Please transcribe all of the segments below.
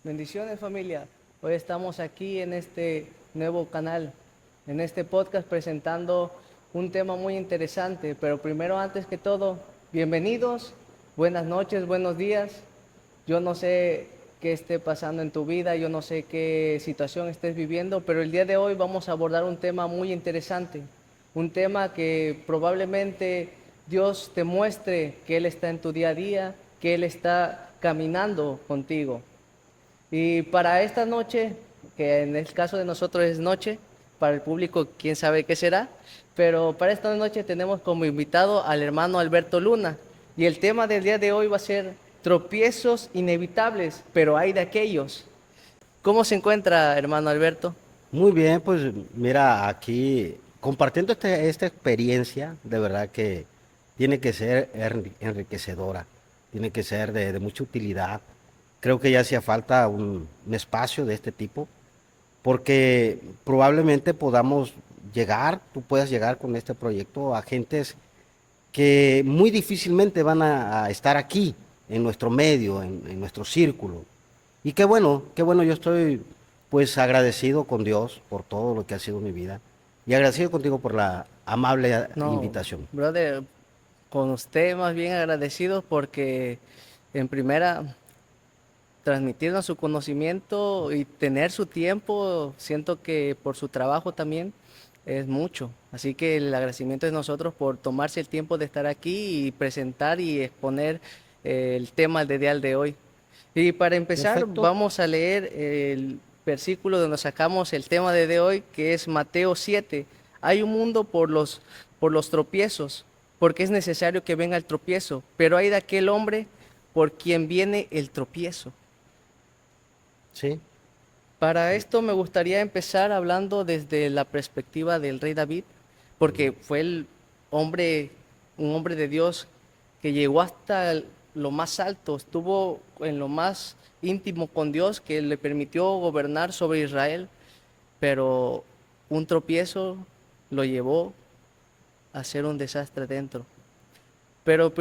Bendiciones familia. Hoy estamos aquí en este nuevo canal, en este podcast presentando un tema muy interesante. Pero primero, antes que todo, bienvenidos, buenas noches, buenos días. Yo no sé qué esté pasando en tu vida, yo no sé qué situación estés viviendo, pero el día de hoy vamos a abordar un tema muy interesante. Un tema que probablemente Dios te muestre que Él está en tu día a día, que Él está caminando contigo. Y para esta noche, que en el caso de nosotros es noche, para el público quién sabe qué será, pero para esta noche tenemos como invitado al hermano Alberto Luna. Y el tema del día de hoy va a ser tropiezos inevitables, pero hay de aquellos. ¿Cómo se encuentra, hermano Alberto? Muy bien, pues mira, aquí compartiendo esta experiencia, de verdad que tiene que ser enriquecedora, tiene que ser de mucha utilidad. Creo que ya hacía falta un espacio de este tipo, porque probablemente podamos llegar, tú puedas llegar con este proyecto a gentes que muy difícilmente van a estar aquí, en nuestro medio, en nuestro círculo. Y qué bueno, yo estoy pues agradecido con Dios por todo lo que ha sido mi vida y agradecido contigo por la amable No, invitación. brother, con usted más bien agradecido porque en primera transmitirnos su conocimiento y tener su tiempo, siento que por su trabajo también es mucho. Así que el agradecimiento es nosotros por tomarse el tiempo de estar aquí y presentar y exponer el tema del día de hoy. Y para empezar, Perfecto. vamos a leer el versículo donde sacamos el tema de hoy, que es Mateo 7. Hay un mundo por los tropiezos, porque es necesario que venga el tropiezo, pero hay de aquel hombre por quien viene el tropiezo. Sí. Para esto me gustaría empezar hablando desde la perspectiva del rey David, porque fue el hombre, un hombre de Dios que llegó hasta lo más alto, estuvo en lo más íntimo con Dios, que le permitió gobernar sobre Israel, pero un tropiezo lo llevó a ser un desastre dentro. Pero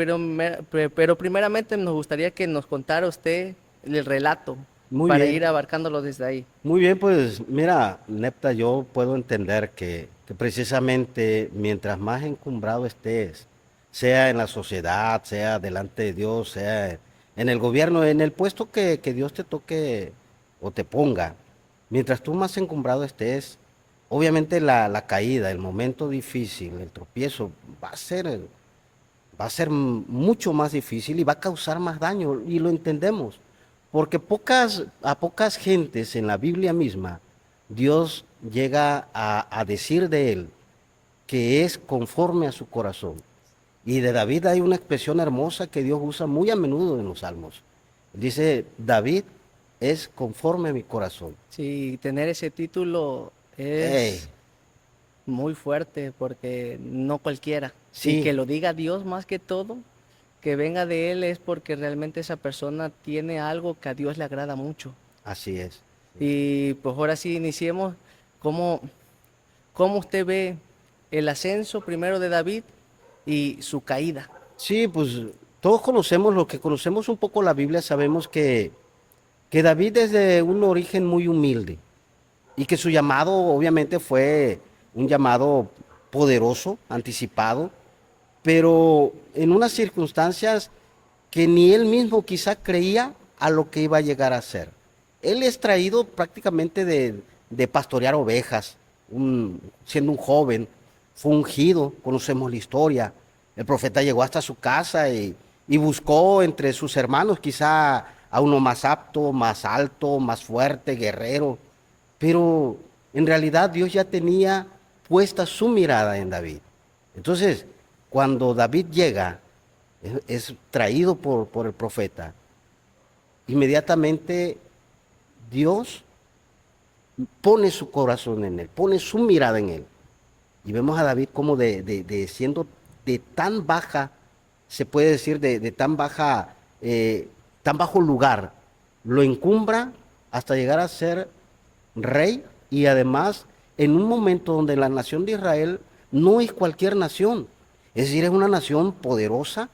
primeramente nos gustaría que nos contara usted el relato Muy para ir bien. abarcándolo desde ahí. Muy bien, pues mira, Nepta, yo puedo entender que precisamente mientras más encumbrado estés, sea en la sociedad, sea delante de Dios, sea en el gobierno, en el puesto que Dios te toque o te ponga, mientras tú más encumbrado estés, obviamente la caída, el momento difícil, el tropiezo, va a ser mucho más difícil y va a causar más daño, y lo entendemos, porque a pocas gentes en la Biblia misma Dios llega a decir de él que es conforme a su corazón. Y de David hay una expresión hermosa que Dios usa muy a menudo en los salmos. Dice, David es conforme a mi corazón. Sí, tener ese título Ey, es muy fuerte porque no cualquiera. Y sí, que lo diga Dios más que todo, que venga de Él es porque realmente esa persona tiene algo que a Dios le agrada mucho. así es. Y pues ahora sí iniciemos. ¿Cómo, cómo usted ve el ascenso primero de David y su caída? Sí, pues todos conocemos, lo que conocemos un poco la Biblia, sabemos que David es de un origen muy humilde y que su llamado obviamente fue un llamado poderoso, anticipado, pero en unas circunstancias que ni él mismo quizá creía a lo que iba a llegar a ser. Él es traído prácticamente de pastorear ovejas, siendo un joven, fue ungido, conocemos la historia. El profeta llegó hasta su casa y buscó entre sus hermanos quizá a uno más apto, más alto, más fuerte, guerrero, pero en realidad Dios ya tenía puesta su mirada en David. Entonces, cuando David llega, es traído por el profeta, inmediatamente Dios pone su corazón en él, pone su mirada en él. Y vemos a David como de siendo de tan baja, se puede decir, de tan baja, tan bajo lugar, lo encumbra hasta llegar a ser rey, y además en un momento donde la nación de Israel no es cualquier nación, es decir, es una nación poderosa,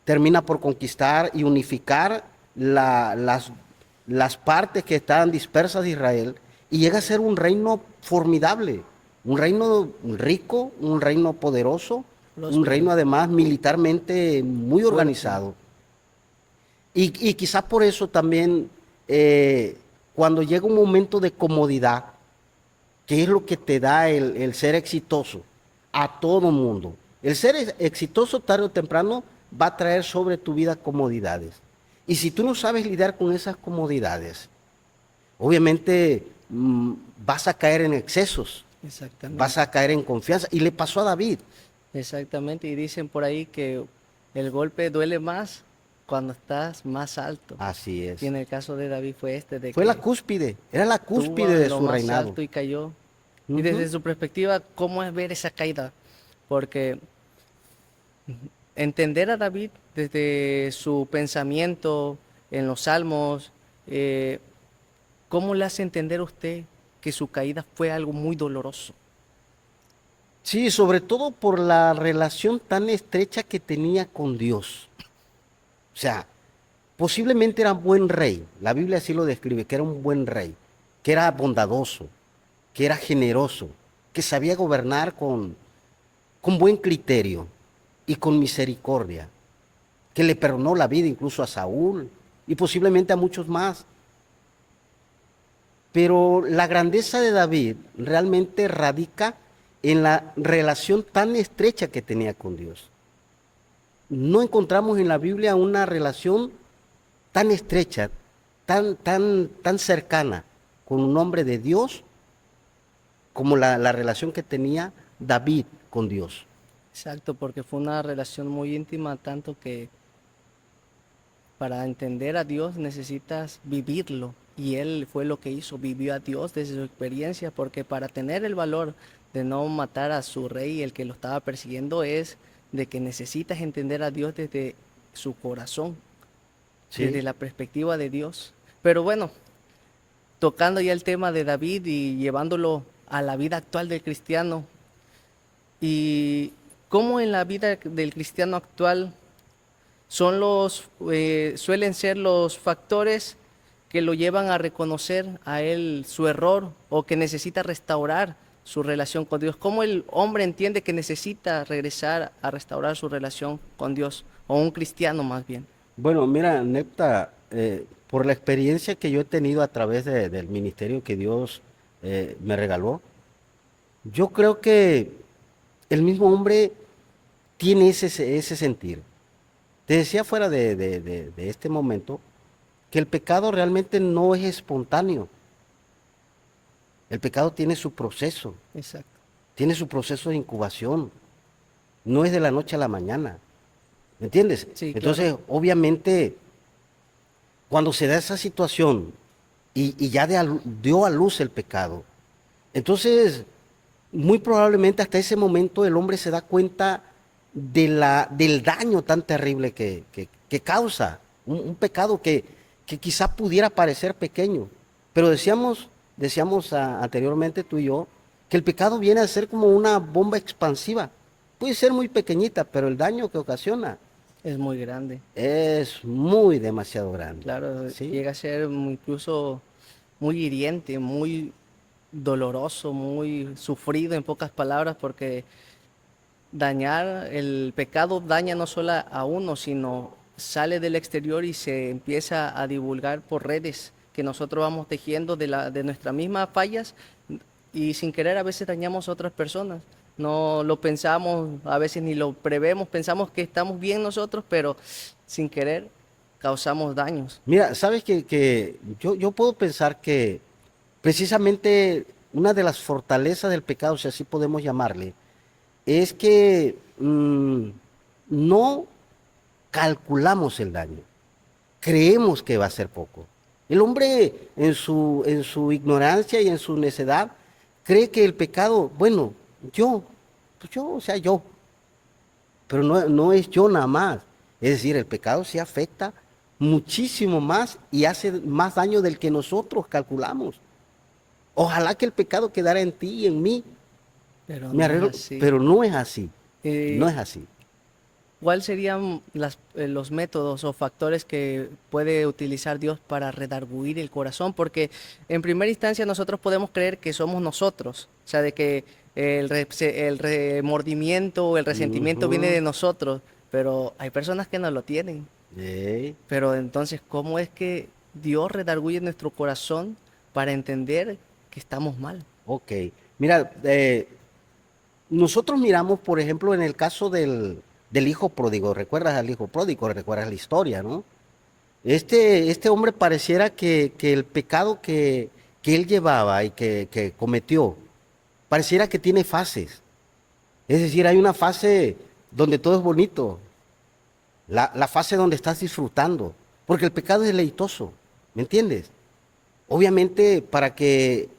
termina por conquistar y unificar las, las partes que estaban dispersas de Israel y llega a ser un reino formidable, un reino rico, un reino poderoso, un Próspero, reino además militarmente muy fuerte. organizado. Y quizás por eso también cuando llega un momento de comodidad, que es lo que te da el ser exitoso a todo mundo. El ser exitoso tarde o temprano va a traer sobre tu vida comodidades. Y si tú no sabes lidiar con esas comodidades, obviamente vas a caer en excesos, vas Exactamente. a caer en confianza. Y le pasó a David. Exactamente. Y dicen por ahí que el golpe duele más cuando estás más alto. Así Y es. en el caso de David fue este, de Fue la que cúspide, era la estuvo cúspide en de lo su más reinado. alto y cayó. Y Ujú. desde su perspectiva, ¿cómo es ver esa caída? Porque entender a David desde su pensamiento en los salmos, eh, ¿cómo le hace entender a usted que su caída fue algo muy doloroso? Sí, sobre todo por la relación tan estrecha que tenía con Dios. O sea, posiblemente era un buen rey, la Biblia así lo describe, que era un buen rey, que era bondadoso, que era generoso, que sabía gobernar con buen criterio y con misericordia, que le perdonó la vida incluso a Saúl y posiblemente a muchos más. Pero la grandeza de David realmente radica en la relación tan estrecha que tenía con Dios. No encontramos en la Biblia una relación tan estrecha, tan cercana con un hombre de Dios como la relación que tenía David con Dios. Exacto, porque fue una relación muy íntima, tanto que para entender a Dios necesitas vivirlo. Y él fue lo que hizo, vivió a Dios desde su experiencia, porque para tener el valor de no matar a su rey, el que lo estaba persiguiendo, es de que necesitas entender a Dios desde su corazón, ¿Sí? desde la perspectiva de Dios. Pero bueno, tocando ya el tema de David y llevándolo a la vida actual del cristiano, y cómo en la vida del cristiano actual suelen ser los factores que lo llevan a reconocer a él su error o que necesita restaurar su relación con Dios. ¿Cómo el hombre entiende que necesita regresar a restaurar su relación con Dios? O un cristiano más bien. Bueno, mira, Nepta, por la experiencia que yo he tenido a través del ministerio que Dios me regaló, yo creo que el mismo hombre tiene ese sentir. Te decía fuera de este momento que el pecado realmente no es espontáneo. El pecado Exacto. tiene su proceso de incubación, no es de la noche a la mañana, ¿me entiendes? Sí, claro. Entonces, obviamente, cuando se da esa situación y ya dio a luz el pecado, entonces, muy probablemente hasta ese momento el hombre se da cuenta del daño tan terrible que causa un pecado que quizá pudiera parecer pequeño. Pero decíamos anteriormente tú y yo, que el pecado viene a ser como una bomba expansiva. Puede ser muy pequeñita, pero el daño que ocasiona Es muy grande. es muy demasiado grande. Claro, ¿Sí? llega a ser incluso muy hiriente, muy doloroso, muy sufrido en pocas palabras, porque dañar, el pecado daña no solo a uno, sino sale del exterior y se empieza a divulgar por redes que nosotros vamos tejiendo de nuestras mismas fallas y sin querer a veces dañamos a otras personas. No lo pensamos, a veces ni lo prevemos, pensamos que estamos bien nosotros, pero sin querer causamos daños. Mira, sabes que yo puedo pensar que precisamente una de las fortalezas del pecado, si así podemos llamarle, es que no calculamos el daño, creemos que va a ser poco. El hombre en su ignorancia y en su necedad cree que el pecado, bueno, yo, pues yo, o sea, yo, pero no es yo nada más. Es decir, el pecado sí afecta muchísimo más y hace más daño del que nosotros calculamos. Ojalá que el pecado quedara en ti y en mí. Pero Me no es arreglo, así. pero no es así. No Eh, es así. ¿cuáles serían los métodos o factores que puede utilizar Dios para redarguir el corazón? Porque en primera instancia nosotros podemos creer que somos nosotros, o sea, de que el remordimiento o el resentimiento viene Ujú. de nosotros, pero hay personas que no lo tienen. Ey, Pero entonces, ¿cómo es que Dios redarguye nuestro corazón para entender que estamos mal? ok. Mira, nosotros miramos, por ejemplo, en el caso del hijo pródigo. ¿Recuerdas al hijo pródigo? ¿Recuerdas la historia, no? Este hombre pareciera que el pecado que él llevaba y que cometió, pareciera que tiene fases. Es decir, hay una fase donde todo es bonito, la fase donde estás disfrutando, porque el pecado es deleitoso, ¿me entiendes? Obviamente, para que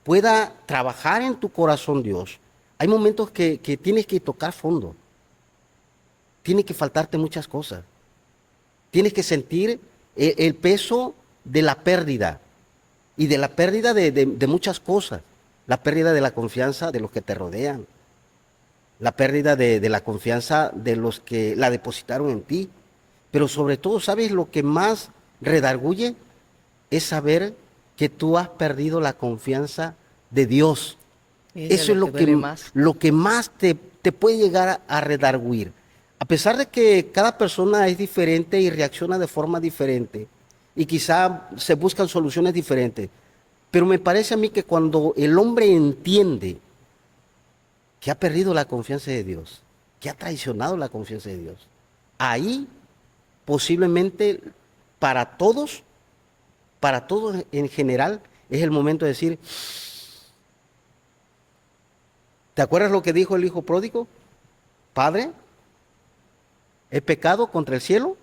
pueda trabajar en tu corazón Dios, hay momentos que tienes que tocar fondo, tiene que faltarte muchas cosas, tienes que sentir el peso de la pérdida y de la pérdida de muchas cosas, la pérdida de la confianza de los que te rodean, la pérdida de la confianza de los que la depositaron en ti. Pero sobre todo, ¿sabes lo que más redarguye? Es saber que tú has perdido la confianza de Dios. Y eso es Eso es lo que duele más. lo que más te puede llegar a redarguir. A pesar de que cada persona es diferente y reacciona de forma diferente, y quizá se buscan soluciones diferentes, pero me parece a mí que cuando el hombre entiende que ha perdido la confianza de Dios, que ha traicionado la confianza de Dios, ahí posiblemente para todos en general, es el momento de decir, ¿te acuerdas lo que dijo el hijo pródigo? Padre, he pecado contra el cielo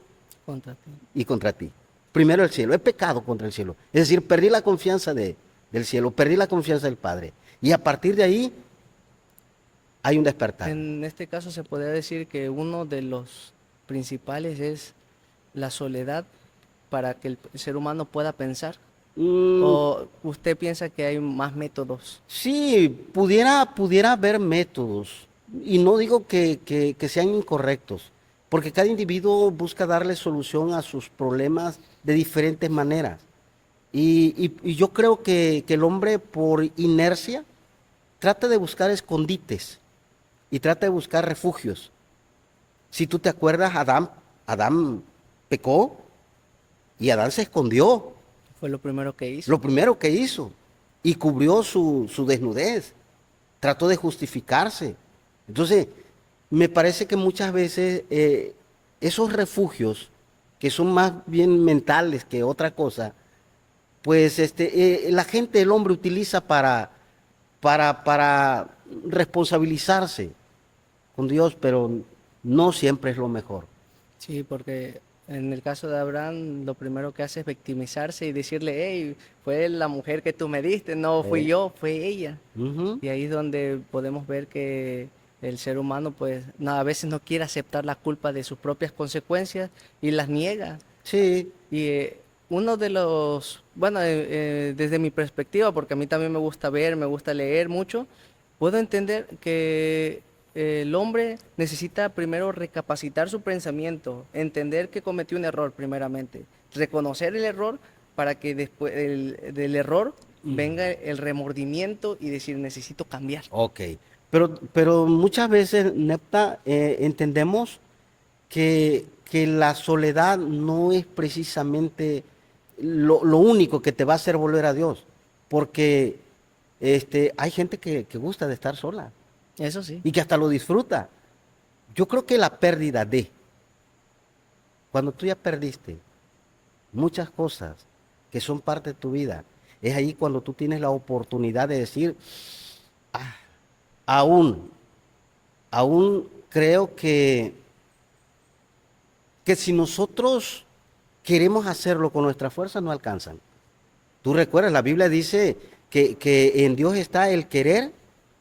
Contra ti. y contra ti. Primero el cielo, he pecado contra el cielo. Es decir, perdí la confianza del cielo, perdí la confianza del Padre. Y a partir de ahí hay un despertar. En este caso se podría decir que uno de los principales es la soledad para que el ser humano pueda pensar. Mm, ¿O usted piensa que hay más métodos? sí, pudiera haber métodos, y no digo que sean incorrectos, porque cada individuo busca darle solución a sus problemas de diferentes maneras. Y yo creo que el hombre por inercia trata de buscar escondites y trata de buscar refugios. Si tú te acuerdas, Adán pecó y Adán se escondió, Fue lo primero que hizo. lo primero que hizo, y cubrió su desnudez, trató de justificarse. Entonces, me parece que muchas veces esos refugios, que son más bien mentales que otra cosa, pues la gente, el hombre utiliza para responsabilizarse con Dios, pero no siempre es lo mejor. Sí, porque en el caso de Abraham, lo primero que hace es victimizarse y decirle, hey, fue la mujer que tú me diste, no fui Eh, yo, fue ella. Ujú. Y ahí es donde podemos ver que el ser humano, pues, no, a veces no quiere aceptar la culpa de sus propias consecuencias y las niega. Sí, Y uno de los, bueno, desde mi perspectiva, porque a mí también me gusta ver, me gusta leer mucho, puedo entender que el hombre necesita primero recapacitar su pensamiento, entender que cometió un error primeramente, reconocer el error para que después del error venga el remordimiento y decir necesito cambiar. ok. Pero muchas veces, Nepta, entendemos que la soledad no es precisamente lo único que te va a hacer volver a Dios, porque hay gente que gusta de estar sola Eso sí. y que hasta lo disfruta. Yo creo que la pérdida cuando tú ya perdiste muchas cosas que son parte de tu vida, es ahí cuando tú tienes la oportunidad de decir, aún, aún creo que si nosotros queremos hacerlo con nuestra fuerza, no alcanzan. Tú recuerdas, la Biblia dice que en Dios está el querer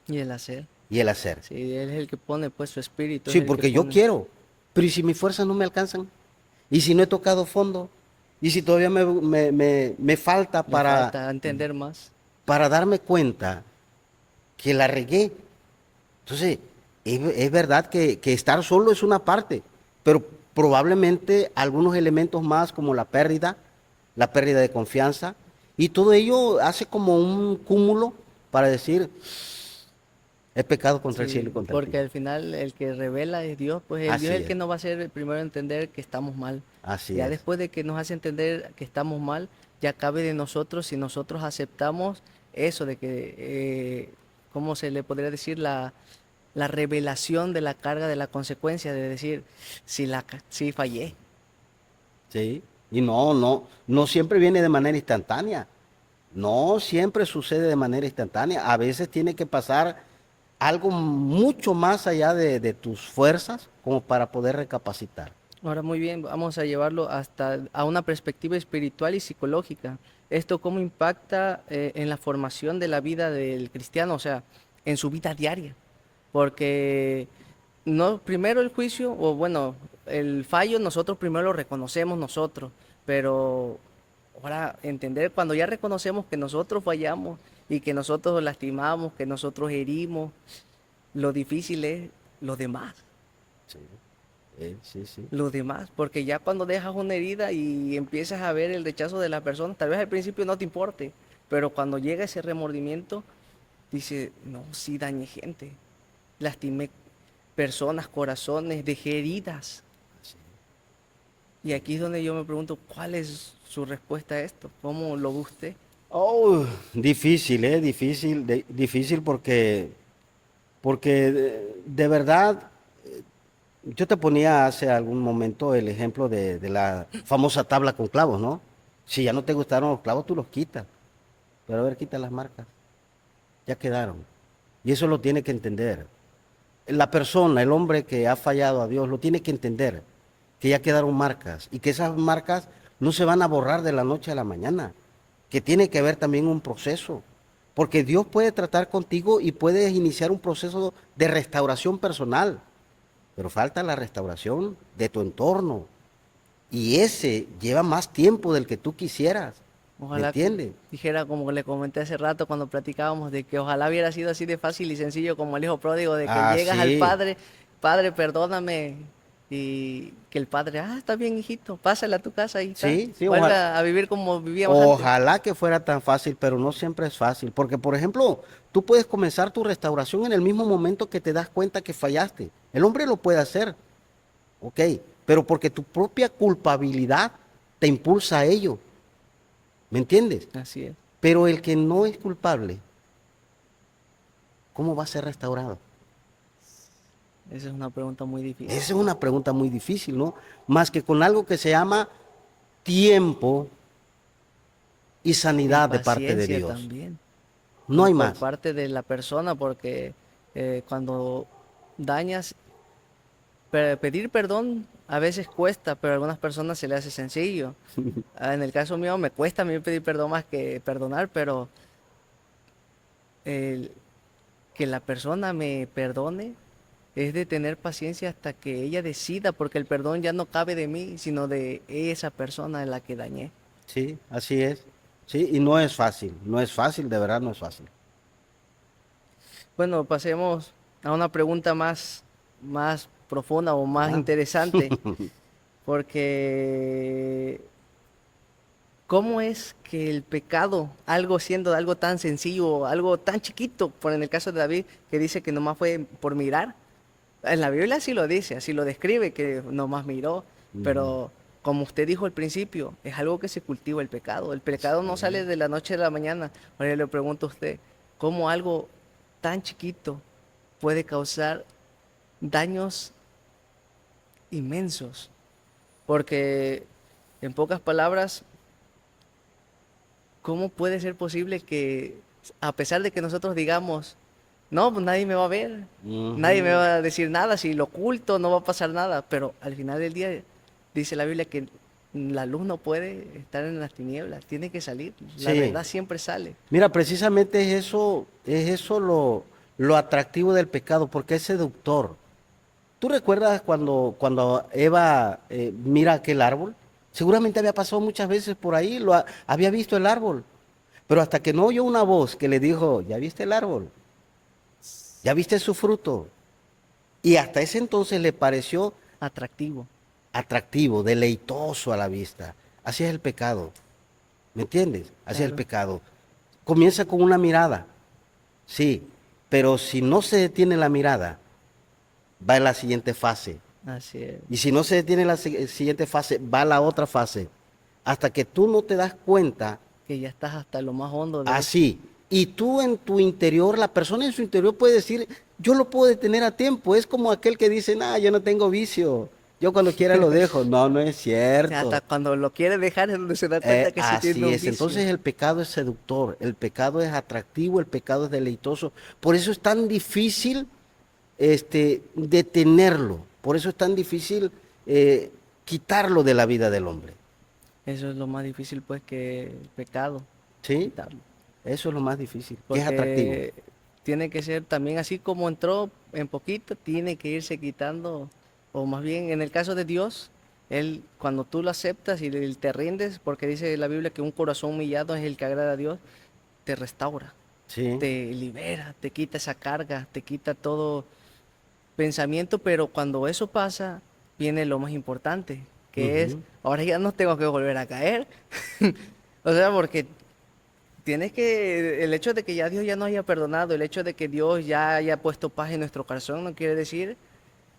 Y el hacer. y el hacer. Sí, él es el que pone pues su espíritu, es Sí, el que porque yo pone. quiero, pero ¿y si mis fuerzas no me alcanzan? ¿Y si no he tocado fondo? ¿Y si todavía me falta Le falta entender más. para darme cuenta que la regué? Entonces, es verdad que estar solo es una parte, pero probablemente algunos elementos más como la pérdida de confianza, y todo ello hace como un cúmulo para decir, he pecado contra el cielo y Sí, contra ti. porque al final el que revela es Dios, pues el Dios es Así el que es, nos va a hacer el primero entender que estamos mal. así Ya es. después de que nos hace entender que estamos mal, ya cabe de nosotros si nosotros aceptamos eso de que, ¿cómo se le podría decir? La revelación de la carga de la consecuencia, de decir, si fallé. Sí, y no siempre viene de manera instantánea. No siempre sucede de manera instantánea. A veces tiene que pasar algo mucho más allá de tus fuerzas como para poder recapacitar. Ahora muy bien, vamos a llevarlo hasta a una perspectiva espiritual y psicológica. ¿Esto cómo impacta en la formación de la vida del cristiano, o sea, en su vida diaria? Porque no, primero el juicio, o bueno, el fallo nosotros primero lo reconocemos nosotros, pero ahora entender cuando ya reconocemos que nosotros fallamos y que nosotros lastimamos, que nosotros herimos, lo difícil es lo demás. Sí, sí, sí. Los demás, porque ya cuando dejas una herida y empiezas a ver el rechazo de la persona, tal vez al principio no te importe, pero cuando llega ese remordimiento, dice, no, sí dañé gente, lastimé personas, corazones, dejé heridas. Y aquí es donde yo me pregunto, ¿cuál es su respuesta a esto? ¿Cómo lo ve usted? Oh, difícil, difícil, difícil porque de verdad, yo te ponía hace algún momento el ejemplo de la famosa tabla con clavos, ¿no? Si ya no te gustaron los clavos, tú los quitas. Pero a ver, quita las marcas. Ya quedaron. Y eso lo tiene que entender. La persona, el hombre que ha fallado a Dios, lo tiene que entender. Que ya quedaron marcas. Y que esas marcas no se van a borrar de la noche a la mañana. Que tiene que haber también un proceso. Porque Dios puede tratar contigo y puedes iniciar un proceso de restauración personal. Pero falta la restauración de tu entorno. Y ese lleva más tiempo del que tú quisieras. ¿Me Ojalá entiendes? dijera como le comenté hace rato cuando platicábamos de que ojalá hubiera sido así de fácil y sencillo como el hijo pródigo, de que Ah, llegas al sí. padre, padre, perdóname, y que el padre, está bien, hijito, pásale a tu casa y está, Sí, sí, vuelve ojalá. a vivir como vivíamos antes. Ojalá que fuera tan fácil, pero no siempre es fácil. Porque, por ejemplo, tú puedes comenzar tu restauración en el mismo momento que te das cuenta que fallaste. El hombre lo puede hacer, ok, pero porque tu propia culpabilidad te impulsa a ello. ¿Me entiendes? Así es, Pero el que no es culpable, ¿cómo va a ser restaurado? esa es una pregunta muy difícil. Esa es una pregunta muy difícil, ¿no? Más que con algo que se llama tiempo y Y sanidad de parte de paciencia Dios. también, No hay por más. parte de la persona, porque cuando dañas pedir perdón a veces cuesta, pero a algunas personas se le hace sencillo. En el caso mío me cuesta a mí pedir perdón más que perdonar, pero el, que la persona me perdone es de tener paciencia hasta que ella decida, porque el perdón ya no cabe de mí, sino de esa persona a la que dañé. Sí, así es. Sí, y no es fácil, de verdad no es fácil. Bueno, pasemos a una pregunta más profunda o más Ajá. interesante, porque ¿cómo es que el pecado, algo siendo algo tan sencillo, algo tan chiquito, por en el caso de David, que dice que nomás fue por mirar? En la Biblia así lo dice, así lo describe, que nomás miró, Ujú. pero como usted dijo al principio, es algo que se cultiva el pecado. El pecado no sale Sí, de la noche a la mañana. Ahora yo le pregunto a usted, ¿cómo algo tan chiquito puede causar daños inmensos? Porque, en pocas palabras, ¿cómo puede ser posible que, a pesar de que nosotros digamos, no, pues nadie me va a ver, nadie me ujú. va a decir nada, si lo oculto no va a pasar nada, pero al final del día dice la Biblia que la luz no puede estar en las tinieblas, tiene que salir, la Sí. verdad siempre sale. Mira, precisamente es eso lo atractivo del pecado, porque es seductor. ¿Tú recuerdas cuando Eva mira aquel árbol? Seguramente había pasado muchas veces por ahí, había visto el árbol, pero hasta que no oyó una voz que le dijo, ¿ya viste el árbol? ¿Ya viste su fruto? Y hasta ese entonces le pareció Atractivo. atractivo, deleitoso a la vista. Así es el pecado. ¿Me entiendes? Así es el Claro. pecado. Comienza con una mirada, sí, pero si no se detiene la mirada, va en la siguiente fase. Así es. Y si no se detiene la siguiente fase, va a la otra fase. Hasta que tú no te das cuenta, Que ya estás hasta lo más hondo de eso. así. Y tú en tu interior, la persona en su interior puede decir, yo lo puedo detener a tiempo. Es como aquel que dice, nah, yo no tengo vicio. Yo cuando quiera lo dejo. No, no es Hasta cierto. cuando lo quiere dejar es donde se da cuenta que sí tiene Así un es. vicio. Entonces el pecado es seductor, el pecado es atractivo, el pecado es deleitoso. Por eso es tan difícil detenerlo. Por eso es tan difícil quitarlo de la vida del hombre. Eso es lo más difícil, pues, que el pecado, ¿Sí? quitarlo. Eso es lo más difícil, que es atractivo. Porque tiene que ser también así como entró en poquito, tiene que irse quitando, o más bien en el caso de Dios, Él, cuando tú lo aceptas y te rindes, porque dice la Biblia que un corazón humillado es el que agrada a Dios, te restaura, Sí. te libera, te quita esa carga, te quita todo pensamiento, pero cuando eso pasa, viene lo más importante, que es, Ujú. ahora ya no tengo que volver a caer. O sea, porque tienes que, el hecho de que ya Dios ya nos haya perdonado, el hecho de que Dios ya haya puesto paz en nuestro corazón, no quiere decir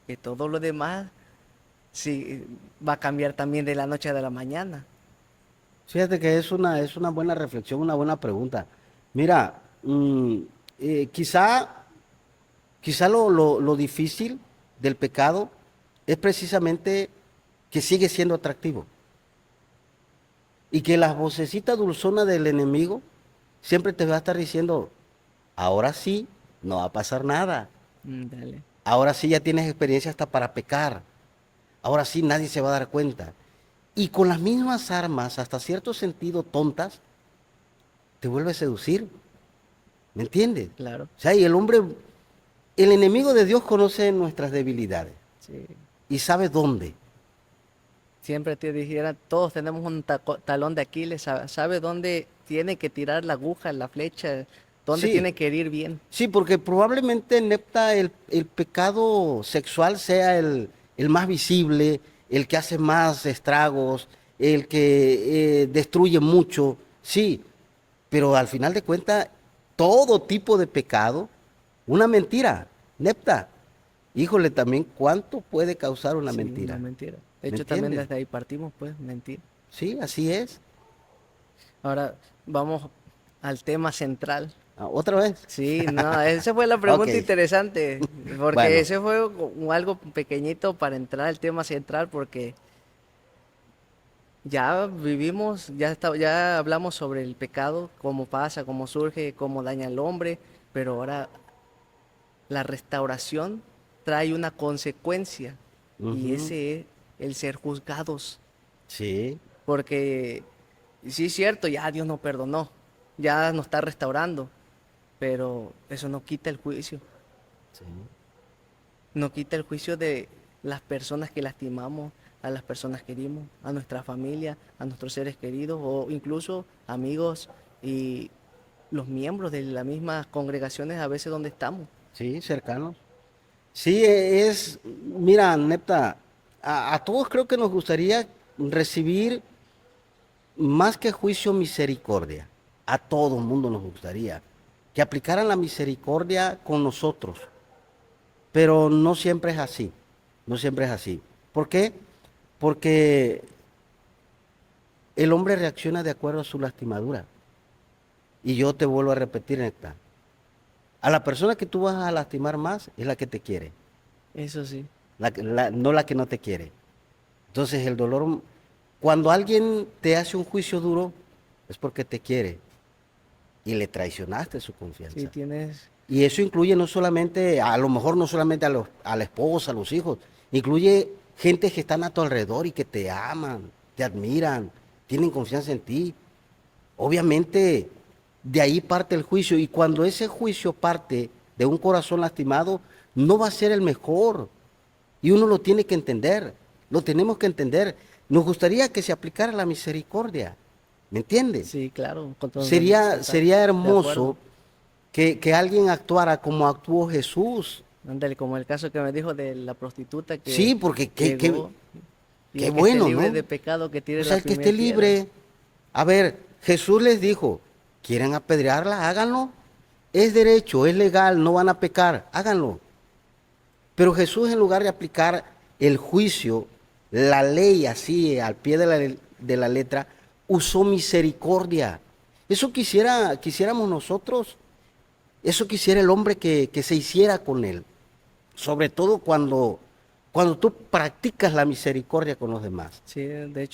que todo lo demás sí va a cambiar también de la noche a la mañana. Fíjate que es una buena reflexión, una buena pregunta. Mira, quizá lo difícil del pecado es precisamente que sigue siendo atractivo y que las vocecitas dulzonas del enemigo siempre te va a estar diciendo, ahora sí, no va a pasar nada. Dale. Ahora sí ya tienes experiencia hasta para pecar. Ahora sí nadie se va a dar cuenta. Y con las mismas armas, hasta cierto sentido tontas, te vuelve a seducir. ¿Me entiendes? Claro, O sea, y el hombre, el enemigo de Dios conoce nuestras debilidades sí. y sabe dónde. Siempre te dijera, todos tenemos un talón de Aquiles, sabe dónde tiene que tirar la aguja, la flecha, dónde Sí, tiene que herir bien. sí, porque probablemente, Nepta, el pecado sexual sea el más visible, el que hace más estragos, el que destruye mucho, sí, pero al final de cuentas, todo tipo de pecado, una mentira, Nepta, híjole, también cuánto puede causar una Sí, una mentira, mentira. De ¿me hecho, también entiendes? desde ahí partimos, pues, mentir. Sí, así es. Ahora vamos al tema central. Ah, ¿otra vez? Sí, no, esa fue la Ok, pregunta interesante, porque bueno, ese fue algo pequeñito para entrar al tema central, porque ya vivimos, ya hablamos sobre el pecado, cómo pasa, cómo surge, cómo daña al hombre, pero ahora la restauración trae una consecuencia, y ujú, ese es el ser juzgados, sí, porque sí es cierto, ya Dios nos perdonó, ya nos está restaurando, pero eso no quita el juicio. sí. No quita el juicio de las personas que lastimamos, a las personas que querimos, a nuestra familia, a nuestros seres queridos o incluso amigos y los miembros de las mismas congregaciones a veces donde estamos. Sí, cercanos. Sí, mira, neta, a todos creo que nos gustaría recibir más que juicio, misericordia. A todo el mundo nos gustaría que aplicaran la misericordia con nosotros, pero no siempre es así, no siempre es así. ¿Por qué? Porque el hombre reacciona de acuerdo a su lastimadura. Y yo te vuelvo a repetir, neta, a la persona que tú vas a lastimar más es la que te quiere, Eso sí, no la que no te quiere. Entonces el dolor, cuando alguien te hace un juicio duro, es porque te quiere y le traicionaste su sí confianza. tienes, Y eso incluye no solamente, a lo mejor no solamente a la esposa, a los hijos, incluye gente que están a tu alrededor y que te aman, te admiran, tienen confianza en ti. Obviamente, de ahí parte el juicio y cuando ese juicio parte de un corazón lastimado, no va a ser el mejor. Y uno lo tiene que entender, lo tenemos que entender. Nos gustaría que se aplicara la misericordia, ¿me entiendes? sí, claro, Sería de acuerdo. hermoso que alguien actuara como actuó Jesús. Ándale, como el caso que me dijo de la prostituta que Sí, porque llegó. Y Qué el que esté bueno, libre ¿no? de pecado que tire O sea, la el que esté primera piedra. libre. A ver, Jesús les dijo, ¿quieren apedrearla? Háganlo. Es derecho, es legal, no van a pecar, háganlo. Pero Jesús, en lugar de aplicar el juicio, la ley así al pie de la letra, usó misericordia. Eso quisiéramos nosotros, eso quisiera el hombre que se hiciera con él. Sobre todo cuando tú practicas la misericordia con los demás. Sí,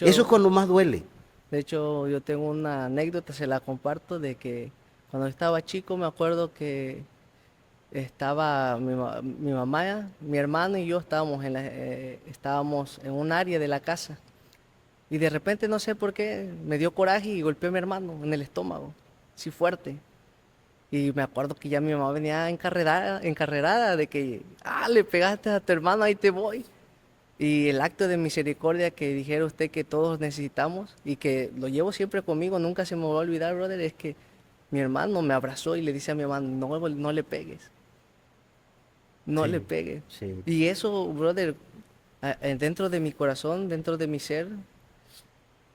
Eso es cuando más duele. de hecho yo tengo una anécdota, se la comparto, de que cuando estaba chico me acuerdo que estaba mi mamá, mi hermano y yo estábamos en un área de la casa. Y de repente no sé por qué me dio coraje y golpeé a mi hermano en el estómago, así fuerte. Y me acuerdo que ya mi mamá venía encarrerada de que, le pegaste a tu hermano, ahí te voy. Y el acto de misericordia que dijera usted que todos necesitamos y que lo llevo siempre conmigo, nunca se me va a olvidar, brother, es que mi hermano me abrazó y le dice a mi hermano, no, no le pegues, no le Sí, pegues. sí. Y eso, brother, dentro de mi corazón, dentro de mi ser,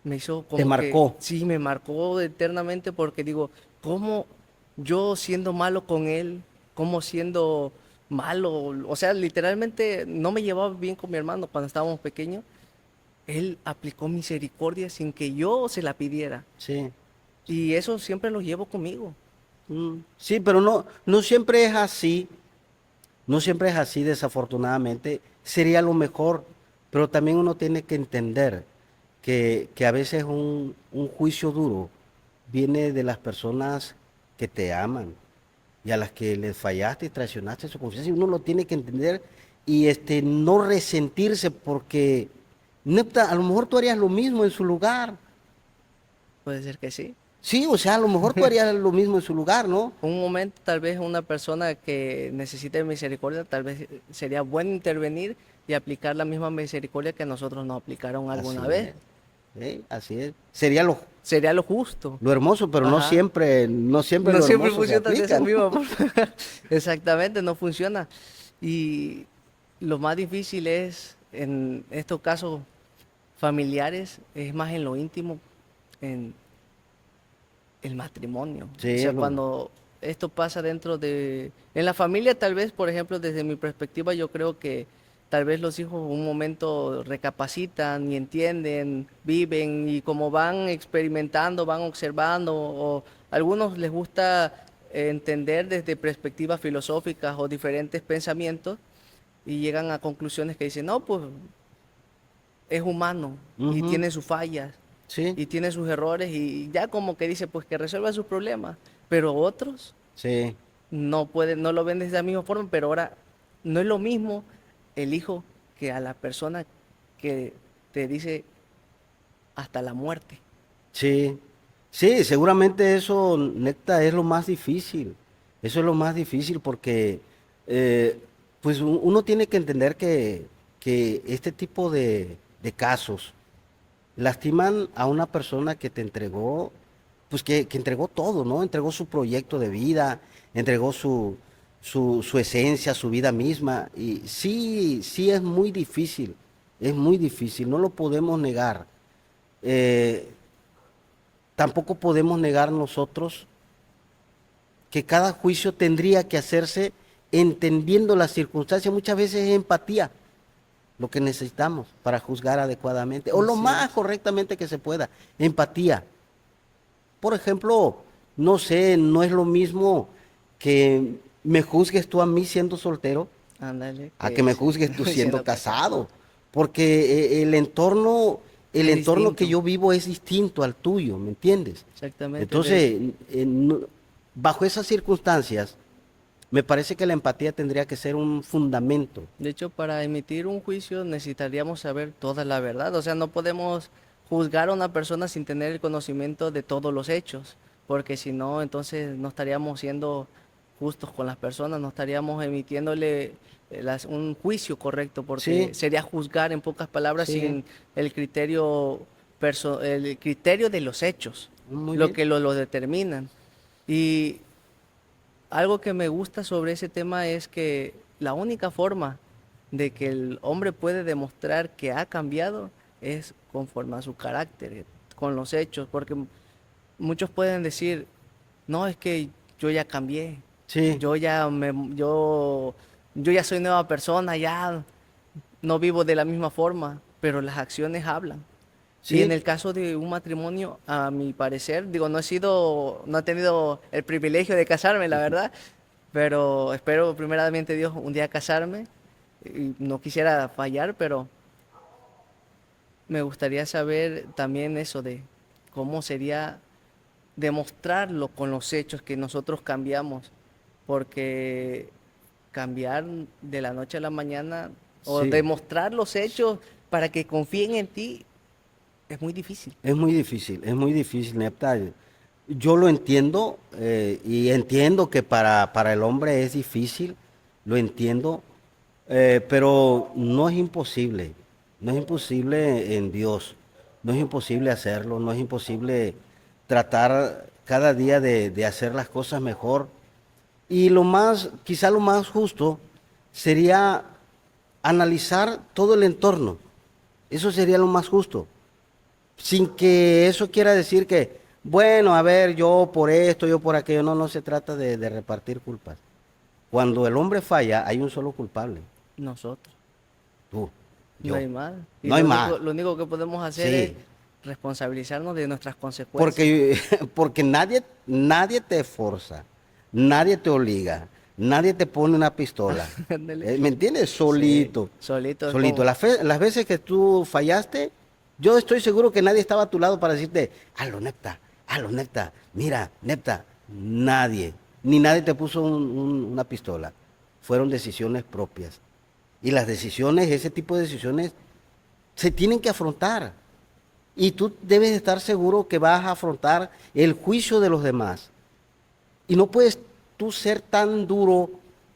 me hizo Te como que, marcó. sí, me marcó eternamente porque digo, ¿cómo yo siendo malo con él, cómo siendo malo, o sea, literalmente no me llevaba bien con mi hermano cuando estábamos pequeños, él aplicó misericordia sin que yo se la pidiera. Sí. Y eso siempre lo llevo conmigo. Sí, pero no siempre es así. No siempre es así, desafortunadamente. Sería lo mejor, pero también uno tiene que entender que a veces un juicio duro viene de las personas que te aman y a las que les fallaste y traicionaste su confianza. Y uno lo tiene que entender y no resentirse porque neta, a lo mejor tú harías lo mismo en su lugar. Puede ser que sí. Sí, o sea, a lo mejor tú harías lo mismo en su lugar, ¿no? Un momento, tal vez una persona que necesite misericordia, tal vez sería bueno intervenir y aplicar la misma misericordia que nosotros nos aplicaron alguna Así vez. es. Sí, así es. Sería Sería lo justo. lo hermoso, pero Ajá. no siempre No lo siempre hermoso se funciona de esa aplica, ¿no? misma forma. Exactamente, no funciona. Y lo más difícil es, en estos casos familiares, es más en lo íntimo, en el matrimonio. O Sí, sea, cuando esto pasa en la familia, tal vez, por ejemplo, desde mi perspectiva, yo creo que tal vez los hijos un momento recapacitan y entienden, viven y como van experimentando, van observando, o a algunos les gusta entender desde perspectivas filosóficas o diferentes pensamientos y llegan a conclusiones que dicen, no, pues es humano y ujú, tiene sus fallas sí, y tiene sus errores y ya como que dice, pues que resuelva sus problemas. Pero otros sí, no pueden, no lo ven de la misma forma, pero ahora no es lo mismo el hijo que a la persona que te dice hasta la muerte. sí. Sí, seguramente eso, neta, es lo más difícil. Eso es lo más difícil porque, pues, uno tiene que entender que este tipo de casos lastiman a una persona que te entregó, pues que entregó todo, ¿no? Entregó su proyecto de vida, entregó su esencia, su vida misma. Y sí, sí es muy difícil, no lo podemos negar. Eh, Tampoco podemos negar nosotros que cada juicio tendría que hacerse entendiendo las circunstancias. Muchas veces es empatía lo que necesitamos para juzgar adecuadamente o lo Así más es. correctamente que se pueda. Empatía. Por ejemplo, no sé, no es lo mismo que me juzgues tú a mí siendo soltero Ándale, a que me que sí, juzgues tú siendo siendo casado. casado, porque el Es entorno que distinto, yo vivo es distinto al tuyo, ¿me entiendes? exactamente. Entonces, bajo esas circunstancias, me parece que la empatía tendría que ser un fundamento. De hecho, para emitir un juicio necesitaríamos saber toda la verdad. O sea, no podemos juzgar a una persona sin tener el conocimiento de todos los hechos, porque si no, entonces no estaríamos siendo justos con las personas, no estaríamos emitiéndole un juicio correcto, porque Sí, sería juzgar en pocas palabras sí, sin el el criterio de los hechos, muy lo bien. que lo determinan. Y algo que me gusta sobre ese tema es que la única forma de que el hombre puede demostrar que ha cambiado es conforme a su carácter, con los hechos, porque muchos pueden decir, no, es que yo ya cambié, Sí, yo ya me, yo ya soy nueva persona, ya no vivo de la misma forma, pero las acciones hablan. Y en sí, el caso de un matrimonio, a mi parecer, digo, no he tenido el privilegio de casarme, la verdad, pero espero primeramente Dios un día casarme y no quisiera fallar, pero me gustaría saber también eso de cómo sería demostrarlo con los hechos que nosotros cambiamos, porque cambiar de la noche a la mañana o sí. demostrar los hechos para que confíen en ti es muy difícil. Es muy difícil, Nepta. Yo lo entiendo y entiendo que para el hombre es difícil, lo entiendo, pero no es imposible, no es imposible en Dios, no es imposible hacerlo, no es imposible tratar cada día de hacer las cosas mejor. Y quizá lo más justo sería analizar todo el entorno, eso sería lo más justo sin que eso quiera decir que, bueno, a ver, yo por esto, yo por aquello, no, no se trata de repartir culpas. Cuando el hombre falla, hay un solo culpable, Nosotros, tú, no yo, hay más. Y no hay más, lo único que podemos hacer es sí, responsabilizarnos de nuestras consecuencias. porque, porque nadie te forza, nadie te obliga, nadie te pone una pistola, Ándale. ¿me entiendes? Sí, Solito, solito es solito. como, Las veces que tú fallaste, yo estoy seguro que nadie estaba a tu lado para decirte, halo, Nepta, mira, Nepta, nadie, ni nadie te puso una pistola. Fueron decisiones propias. Y las decisiones, ese tipo de decisiones, se tienen que afrontar. Y tú debes estar seguro que vas a afrontar el juicio de los demás. Y no puedes tú ser tan duro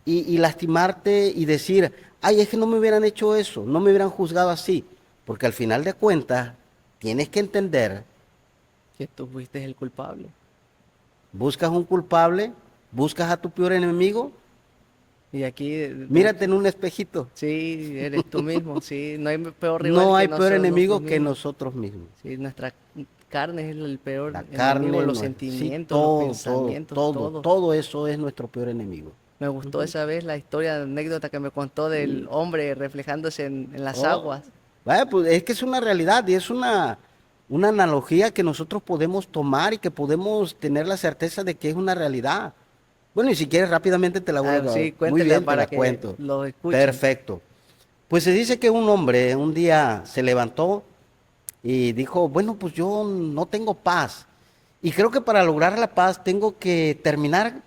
y lastimarte y decir, ay, es que no me hubieran hecho eso, no me hubieran juzgado así. Porque al final de cuentas, tienes que entender, que tú fuiste el culpable. buscas un culpable, buscas a tu peor enemigo, Y aquí, mírate en un espejito. sí, eres tú mismo, sí, no hay peor rival No que hay peor nosotros enemigo que mismos. nosotros mismos. Sí, nuestra carne es el peor La enemigo, carne, los sí, sentimientos, los pensamientos, todo. todo eso es nuestro peor enemigo. Me gustó Ujú. esa vez la historia, la anécdota que me contó del hombre reflejándose en las Oh, aguas. vaya, pues es que es una realidad y es una analogía que nosotros podemos tomar y que podemos tener la certeza de que es una realidad. Bueno, y si quieres rápidamente te la voy Ah, a... sí, Muy cuéntela bien, te para la que cuento. lo escuchen. Perfecto. Pues se dice que un hombre un día se levantó y dijo, bueno, pues yo no tengo paz. Y creo que para lograr la paz tengo que terminar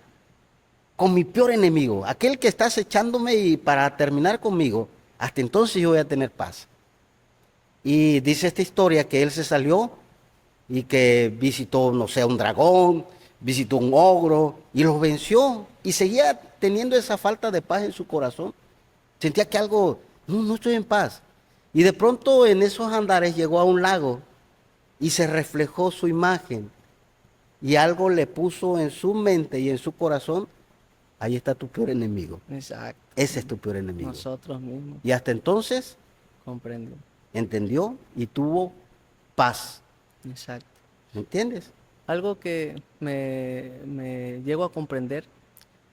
con mi peor enemigo, aquel que está acechándome y para terminar conmigo, hasta entonces yo voy a tener paz. Y dice esta historia que él se salió y que visitó, no sé, un dragón, visitó un ogro y los venció y seguía teniendo esa falta de paz en su corazón. Sentía que algo, no, no estoy en paz. Y de pronto en esos andares llegó a un lago y se reflejó su imagen y algo le puso en su mente y en su corazón, ahí está tu peor enemigo. Exacto, Ese es tu peor enemigo. nosotros mismos Y hasta entonces comprendemos. entendió y tuvo paz. Exacto. ¿Me entiendes? Algo que me llego a comprender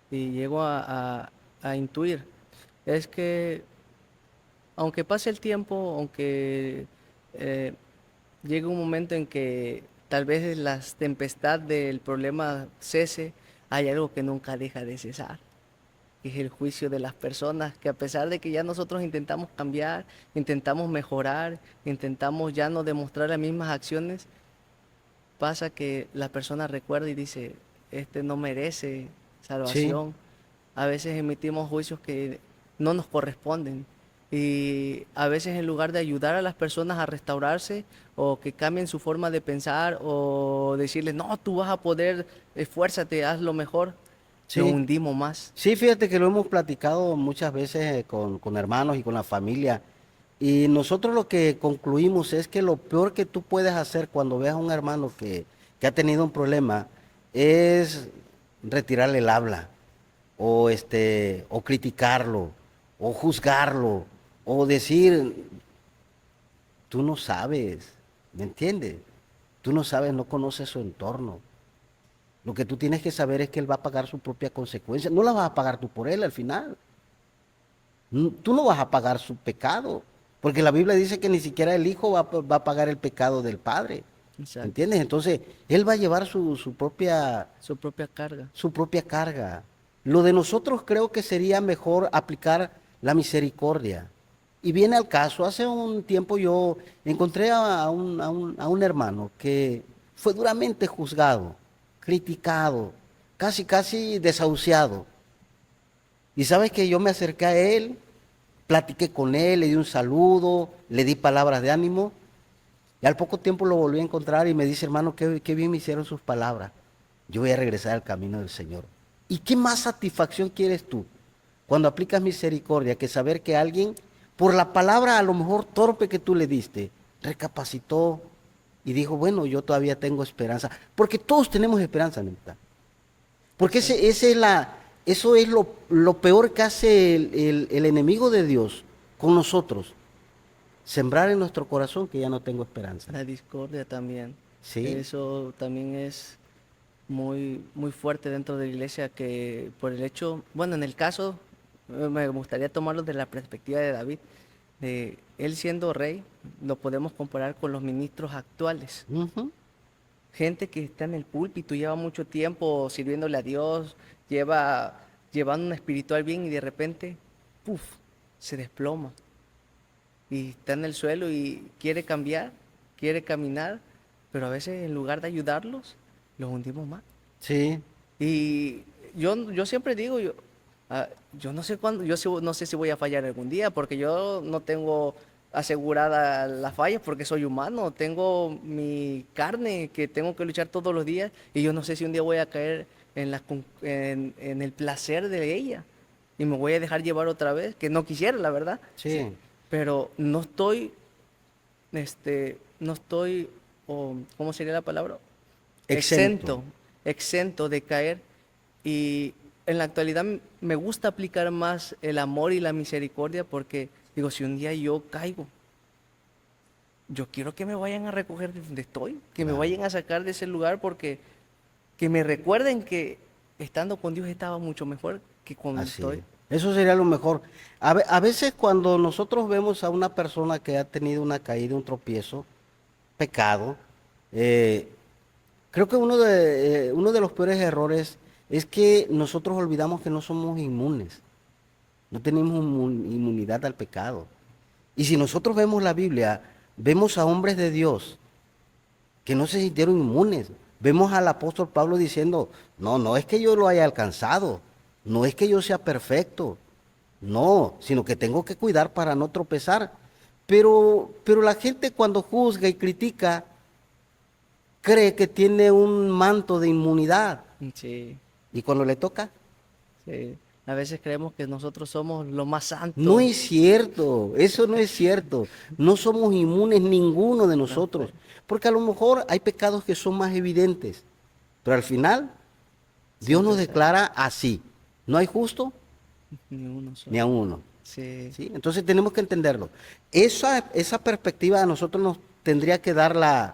y llego a intuir es que aunque pase el tiempo, aunque eh, llegue un momento en que tal vez la tempestad del problema cese, hay algo que nunca deja de cesar, que es el juicio de las personas, que a pesar de que ya nosotros intentamos cambiar, intentamos mejorar, intentamos ya no demostrar las mismas acciones, pasa que la persona recuerda y dice, este no merece Sí, salvación. A veces emitimos juicios que no nos corresponden. Y a veces en lugar de ayudar a las personas a restaurarse o que cambien su forma de pensar o decirles, no, tú vas a poder, esfuérzate, haz lo mejor, nos sí. hundimos más. Sí, fíjate que lo hemos platicado muchas veces con hermanos y con la familia. Y nosotros lo que concluimos es que lo peor que tú puedes hacer cuando veas a un hermano que ha tenido un problema es retirarle el habla, o criticarlo, o juzgarlo, o decir, tú no sabes, ¿me entiendes? Tú no sabes, no conoces su entorno. Lo que tú tienes que saber es que él va a pagar su propia consecuencia. No la vas a pagar tú por él al final. Tú no vas a pagar su pecado, porque la Biblia dice que ni siquiera el hijo va a pagar el pecado del padre. Exacto. ¿Entiendes? Entonces, él va a llevar Su propia carga. su propia carga. Lo de nosotros creo que sería mejor aplicar la misericordia. Y viene al caso, hace un tiempo yo encontré a un hermano que fue duramente juzgado, criticado, casi desahuciado. Y sabes que yo me acerqué a él, platiqué con él, le di un saludo, le di palabras de ánimo. Y al poco tiempo lo volví a encontrar y me dice, hermano, qué bien me hicieron sus palabras. Yo voy a regresar al camino del Señor. ¿Y qué más satisfacción quieres tú cuando aplicas misericordia que saber que alguien, por la palabra a lo mejor torpe que tú le diste, recapacitó y dijo, bueno, yo todavía tengo esperanza? Porque todos tenemos esperanza, neta. Porque Exacto. eso es lo peor que hace el enemigo de Dios con nosotros. Sembrar en nuestro corazón que ya no tengo esperanza. La discordia también. Sí. Eso también es muy fuerte dentro de la iglesia que por el hecho, bueno, en el caso, me gustaría tomarlo de la perspectiva de David, de él siendo rey, lo podemos comparar con los ministros actuales. Ujú. Gente que está en el púlpito, lleva mucho tiempo sirviéndole a Dios, lleva llevando un espiritual bien y de repente, ¡puf!, se desploma y está en el suelo y quiere cambiar, quiere caminar, pero a veces en lugar de ayudarlos, los hundimos más. Sí. Y yo siempre digo, yo no sé cuándo, no sé si voy a fallar algún día, porque yo no tengo asegurada las fallas porque soy humano, tengo mi carne que tengo que luchar todos los días y yo no sé si un día voy a caer en el placer de ella y me voy a dejar llevar otra vez, que no quisiera, la verdad, sí, Sí. pero no estoy, o, ¿cómo sería la palabra? Exento. Exento, exento de caer. Y en la actualidad me gusta aplicar más el amor y la misericordia porque digo, si un día yo caigo, yo quiero que me vayan a recoger de donde estoy, que me Claro. vayan a sacar de ese lugar porque que me recuerden que estando con Dios estaba mucho mejor que cuando Así estoy. es. Eso sería lo mejor. A veces cuando nosotros vemos a una persona que ha tenido una caída, un tropiezo, pecado, eh, creo que uno de los peores errores es que nosotros olvidamos que no somos inmunes, no tenemos inmunidad al pecado. Y si nosotros vemos la Biblia, vemos a hombres de Dios que no se sintieron inmunes. Vemos al apóstol Pablo diciendo, no, no es que yo lo haya alcanzado, no es que yo sea perfecto, no, sino que tengo que cuidar para no tropezar. Pero la gente cuando juzga y critica, cree que tiene un manto de inmunidad. Sí, Y cuando le toca, sí. A veces creemos que nosotros somos lo más no santo. es cierto, eso no es cierto. No somos inmunes ninguno de No, nosotros. pues, Porque a lo mejor hay pecados que son más evidentes. Pero al final Dios nos siempre sale declara así. No hay justo ni uno ni solo. a uno. Sí, ¿Sí? Entonces tenemos que entenderlo. Esa perspectiva a nosotros nos tendría que dar la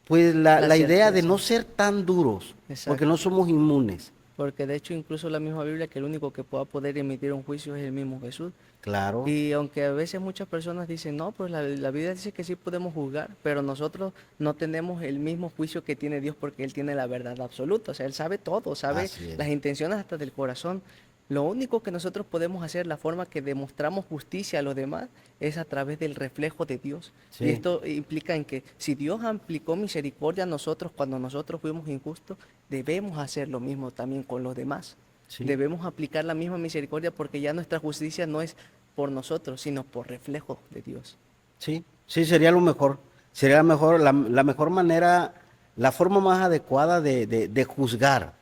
la idea de no certeza. ser tan duros, porque no Exacto. somos inmunes. Porque de hecho incluso la misma Biblia que el único que pueda poder emitir un juicio es el mismo Jesús. Claro, Y aunque a veces muchas personas dicen, no, pues la Biblia dice que sí podemos juzgar, pero nosotros no tenemos el mismo juicio que tiene Dios porque Él tiene la verdad absoluta. O sea, Él sabe todo, sabe así es. las intenciones hasta del corazón. Lo único que nosotros podemos hacer, la forma que demostramos justicia a los demás, es a través del reflejo de Dios. Y Sí, esto implica en que si Dios aplicó misericordia a nosotros cuando nosotros fuimos injustos, debemos hacer lo mismo también con los demás. sí, Debemos aplicar la misma misericordia porque ya nuestra justicia no es por nosotros, sino por reflejo de Dios. sí, sí, sería lo mejor. Sería la mejor manera, la forma más adecuada de juzgar.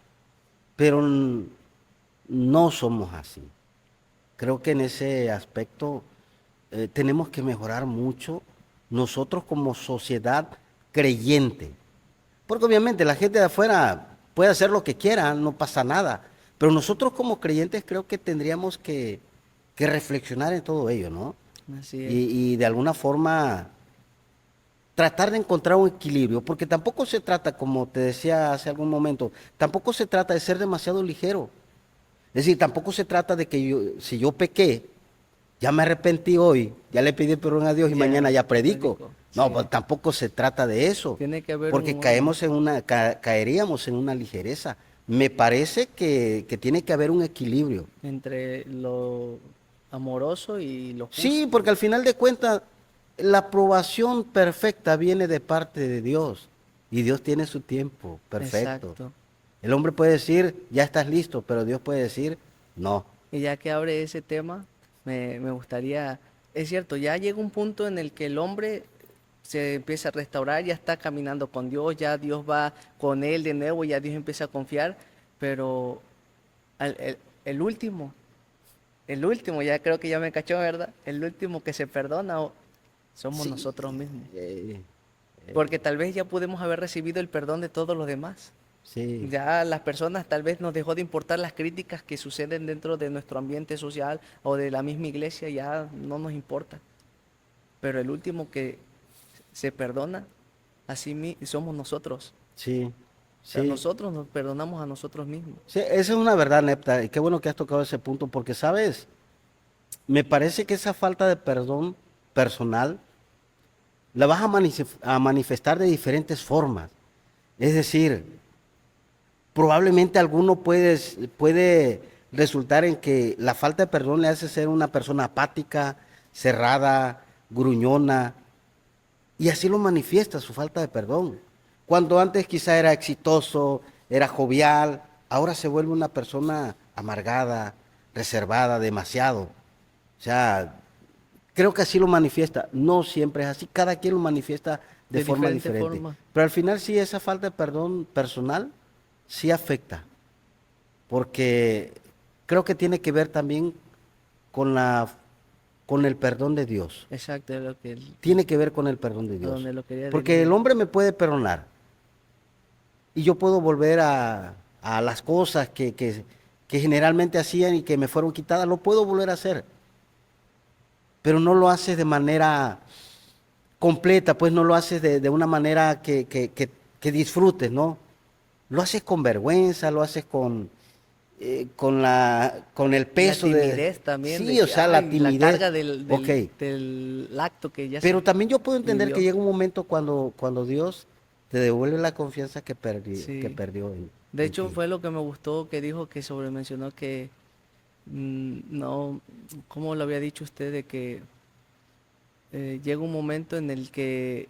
Pero no somos así. Creo que en ese aspecto tenemos que mejorar mucho nosotros como sociedad creyente. Porque obviamente la gente de afuera puede hacer lo que quiera, no pasa nada. Pero nosotros como creyentes creo que tendríamos que reflexionar en todo ello, ¿no? Así es. Y de alguna forma, tratar de encontrar un equilibrio, porque tampoco se trata, como te decía hace algún momento, tampoco se trata de ser demasiado ligero. Es decir, tampoco se trata de que yo, si yo pequé, ya me arrepentí hoy, ya le pedí perdón a Dios y mañana Ya, ya predico. predico. No, Sí. pues tampoco se trata de eso, Tiene que haber porque un orden caeríamos en una ligereza. Me parece que tiene que haber un equilibrio. entre lo amoroso y lo Sí, justo. porque al final de cuentas, la aprobación perfecta viene de parte de Dios y Dios tiene su tiempo perfecto. Exacto. El hombre puede decir, ya estás listo, pero Dios puede decir, no. Y ya que abre ese tema, me gustaría, es cierto, ya llega un punto en el que el hombre se empieza a restaurar, ya está caminando con Dios, ya Dios va con él de nuevo, ya Dios empieza a confiar, pero al- el, el último, el último, ya creo que ya me cachó, ¿verdad? El último que se perdona somos Sí, nosotros mismos, eh, porque tal vez ya pudimos haber recibido el perdón de todos los demás. sí. Ya las personas tal vez nos dejó de importar las críticas que suceden dentro de nuestro ambiente social o de la misma iglesia, ya no nos importa. Pero el último que se perdona, somos nosotros. Sí, O sea, sí, nosotros nos perdonamos a nosotros mismos. sí, esa es una verdad, Nepta, y qué bueno que has tocado ese punto, porque, ¿sabes? Me parece que esa falta de perdón personal la vas a manifestar de diferentes formas. Es decir, probablemente alguno puede resultar en que la falta de perdón le hace ser una persona apática, cerrada, gruñona, y así lo manifiesta su falta de perdón. Cuando antes quizá era exitoso, era jovial, ahora se vuelve una persona amargada, reservada, demasiado. O sea, creo que así lo manifiesta. No siempre es así, cada quien lo manifiesta de De forma diferente diferente. forma. Pero al final sí, esa falta de perdón personal sí afecta, porque creo que tiene que ver también con con el perdón de Dios. Exacto, es Tiene que ver con el perdón de a Dios. donde lo quería Porque el dirigir. hombre me puede perdonar y yo puedo volver a las cosas que generalmente hacían y que me fueron quitadas, lo puedo volver a hacer, pero no lo haces de manera completa, pues no lo haces de una manera que disfrutes, ¿no? Lo haces con vergüenza, lo haces con el La peso de... timidez también, de Sí, o que, sea, la ay, la timidez. carga Ok, del acto que ya se pero también yo puedo entender que vivió. llega un momento cuando Dios te devuelve la confianza que Sí. perdió De en hecho, ti. fue lo que me gustó que dijo que mencionó que no, ¿cómo lo había dicho usted? De que llega un momento en el que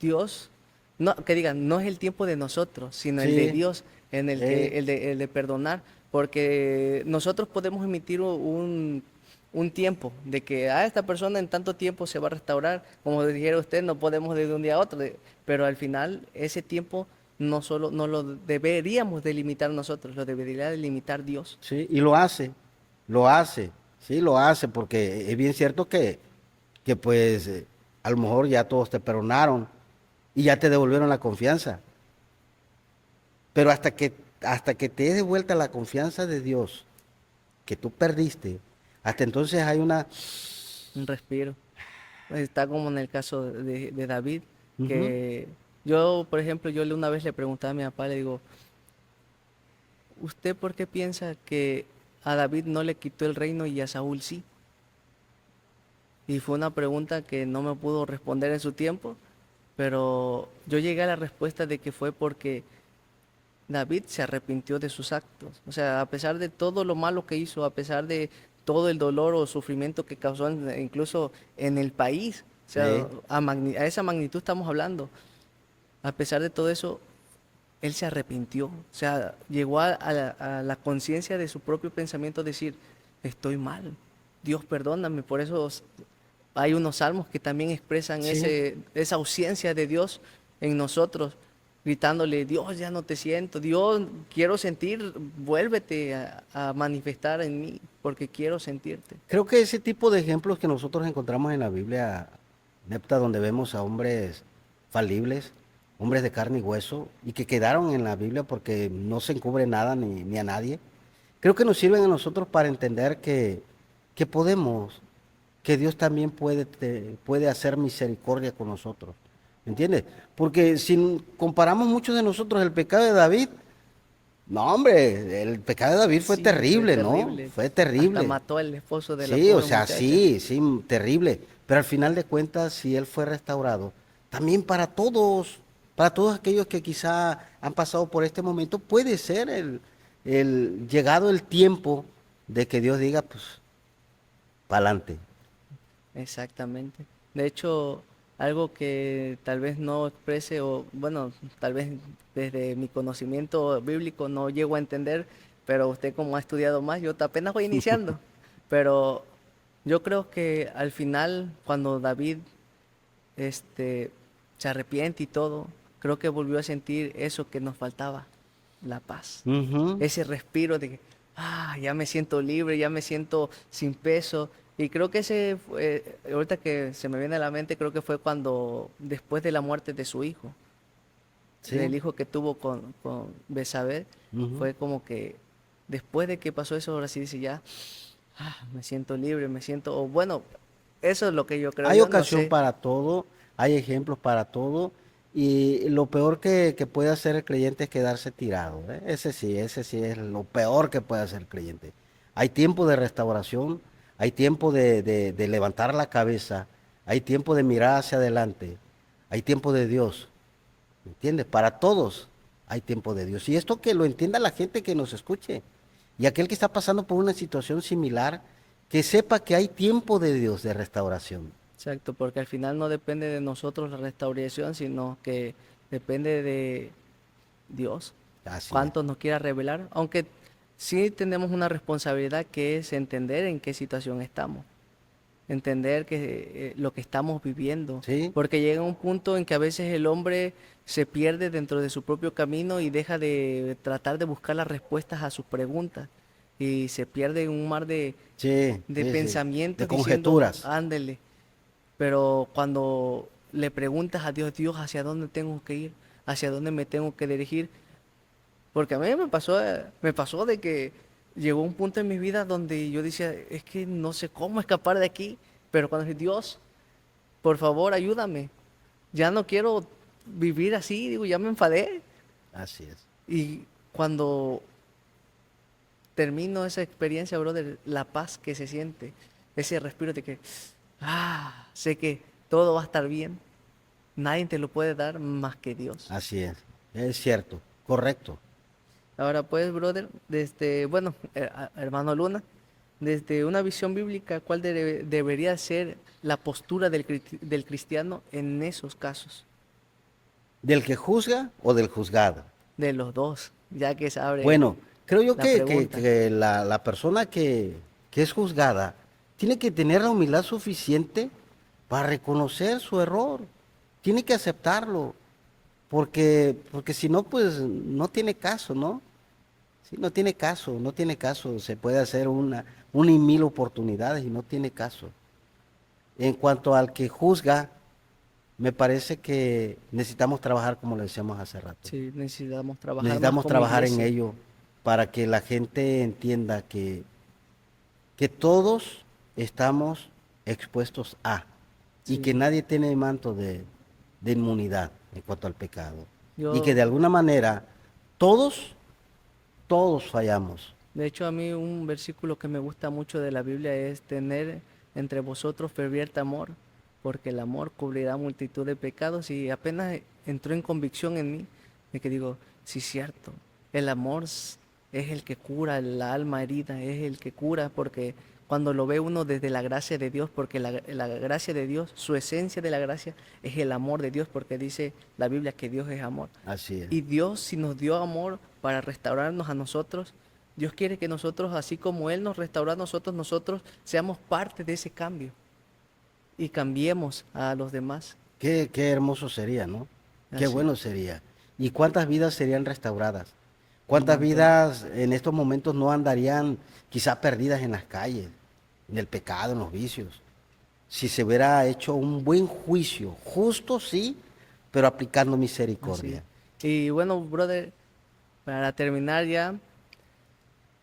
Dios, no, que digan, no es el tiempo de nosotros, sino el de Sí, Dios, en el que, eh, el de perdonar, porque nosotros podemos emitir un tiempo de que esta persona en tanto tiempo se va a restaurar, como dijera usted, no podemos de un día a otro, pero al final ese tiempo no lo deberíamos delimitar nosotros, lo debería delimitar Dios. sí, y lo hace, sí, lo hace, porque es bien cierto que pues a lo mejor ya todos te perdonaron y ya te devolvieron la confianza, pero hasta que te des de vuelta la confianza de Dios que tú perdiste, hasta entonces hay una... Un respiro. Está como en el caso de David, Ujú. que yo, por ejemplo, una vez le preguntaba a mi papá, le digo, ¿usted por qué piensa que a David no le quitó el reino y a Saúl sí? Y fue una pregunta que no me pudo responder en su tiempo, pero yo llegué a la respuesta de que fue porque David se arrepintió de sus actos. O sea, a pesar de todo lo malo que hizo, a pesar de todo el dolor o sufrimiento que causó incluso en el país, o sea, Sí. a esa magnitud estamos hablando. A pesar de todo eso, él se arrepintió. O sea, llegó a la conciencia de su propio pensamiento, decir, estoy mal, Dios perdóname. Por eso hay unos salmos que también expresan Sí, esa ausencia de Dios en nosotros, gritándole, Dios, ya no te siento, Dios, quiero sentir, vuélvete a manifestar en mí, porque quiero sentirte. creo que ese tipo de ejemplos que nosotros encontramos en la Biblia, Nepta, donde vemos a hombres falibles, hombres de carne y hueso, y que quedaron en la Biblia porque no se encubre nada ni a nadie, creo que nos sirven a nosotros para entender que podemos, que Dios también puede hacer misericordia con nosotros. ¿me entiendes? Porque si comparamos muchos de nosotros el pecado de David, no, hombre, el pecado de David fue Sí, fue terrible, ¿no? terrible. Fue Hasta terrible. mató al esposo de la Sí, o pobre sea, muchacha. sí, sí, terrible. Pero al final de cuentas, si él fue restaurado, también para todos aquellos que quizá han pasado por este momento, puede ser llegado el tiempo de que Dios diga, pues, para adelante. Exactamente. De hecho, algo que tal vez no exprese o, bueno, tal vez desde mi conocimiento bíblico no llego a entender, pero usted como ha estudiado más, yo apenas voy iniciando. Pero yo creo que al final, cuando David este, se arrepiente y todo, creo que volvió a sentir eso que nos faltaba, la paz. Ese respiro de que, ya me siento libre, ya me siento sin peso. Y creo que ahorita que se me viene a la mente, creo que fue cuando, después de la muerte de su hijo, del Sí. hijo que tuvo con Betsabé, Ujú. fue como que después de que pasó eso, ahora sí dice ya, me siento libre, me siento, o bueno, eso es lo que yo creo, Hay yo no ocasión sé. para todo, hay ejemplos para todo, y lo peor que puede hacer el creyente es quedarse tirado, ¿eh? Ese sí es lo peor que puede hacer el creyente. Hay tiempo de restauración, hay tiempo de levantar la cabeza, hay tiempo de mirar hacia adelante, hay tiempo de Dios, ¿me entiendes? Para todos hay tiempo de Dios. Y esto que lo entienda la gente que nos escuche. Y aquel que está pasando por una situación similar, que sepa que hay tiempo de Dios de restauración. Exacto, porque al final no depende de nosotros la restauración, sino que depende de Dios, Así es. cuánto nos quiera revelar, aunque sí tenemos una responsabilidad que es entender en qué situación estamos, entender que lo que estamos viviendo, Sí, porque llega un punto en que a veces el hombre se pierde dentro de su propio camino y deja de tratar de buscar las respuestas a sus preguntas y se pierde en un mar sí, de sí, sí. De pensamientos diciendo, conjeturas. ándele. Pero cuando le preguntas a Dios, Dios, ¿hacia dónde tengo que ir? ¿Hacia dónde me tengo que dirigir? Porque a mí me pasó de que llegó un punto en mi vida donde yo decía, es que no sé cómo escapar de aquí. Pero cuando dije, Dios, por favor, ayúdame. Ya no quiero vivir así, digo, ya me enfadé. Así es. Y cuando termino esa experiencia, brother, la paz que se siente, ese respiro de que, sé que todo va a estar bien. Nadie te lo puede dar más que Dios. Así es. Es cierto. Correcto. Ahora pues, brother, desde, bueno, hermano Luna, desde una visión bíblica, ¿cuál debería ser la postura del cristiano en esos casos? ¿Del que juzga o del juzgado? De los dos, ya que se abre Bueno, creo yo la pregunta. que la persona que es juzgada tiene que tener la humildad suficiente para reconocer su error. Tiene que aceptarlo. Porque si no, pues no tiene caso, ¿no? Sí, no tiene caso, no tiene caso. Se puede hacer una y mil oportunidades y no tiene caso. En cuanto al que juzga, me parece que necesitamos trabajar como lo decíamos hace rato. Sí, necesitamos trabajar más Necesitamos como trabajar en iglesia. ello para que la gente entienda que todos estamos expuestos a y que Sí, nadie tiene manto de inmunidad en cuanto al pecado. Y que yo, de alguna manera todos, todos fallamos. de hecho, a mí un versículo que me gusta mucho de la Biblia es tener entre vosotros ferviente amor, porque el amor cubrirá multitud de pecados y apenas entró en convicción en mí de que digo, sí, cierto, el amor es el que cura la alma herida, es el que cura porque cuando lo ve uno desde la gracia de Dios, porque la gracia de Dios, su esencia de la gracia es el amor de Dios, porque dice la Biblia que Dios es amor. Así es. Y Dios, si nos dio amor para restaurarnos a nosotros, Dios quiere que nosotros, así como Él nos restauró a nosotros, nosotros seamos parte de ese cambio y cambiemos a los demás. Qué hermoso sería, ¿no? Qué Así, bueno sería. ¿Y cuántas vidas serían restauradas? un ¿Cuántas montón. vidas en estos momentos no andarían quizá perdidas en las calles, en el pecado, en los vicios? Si se hubiera hecho un buen juicio, justo sí, pero aplicando Así. misericordia. Y bueno, brother, para terminar ya,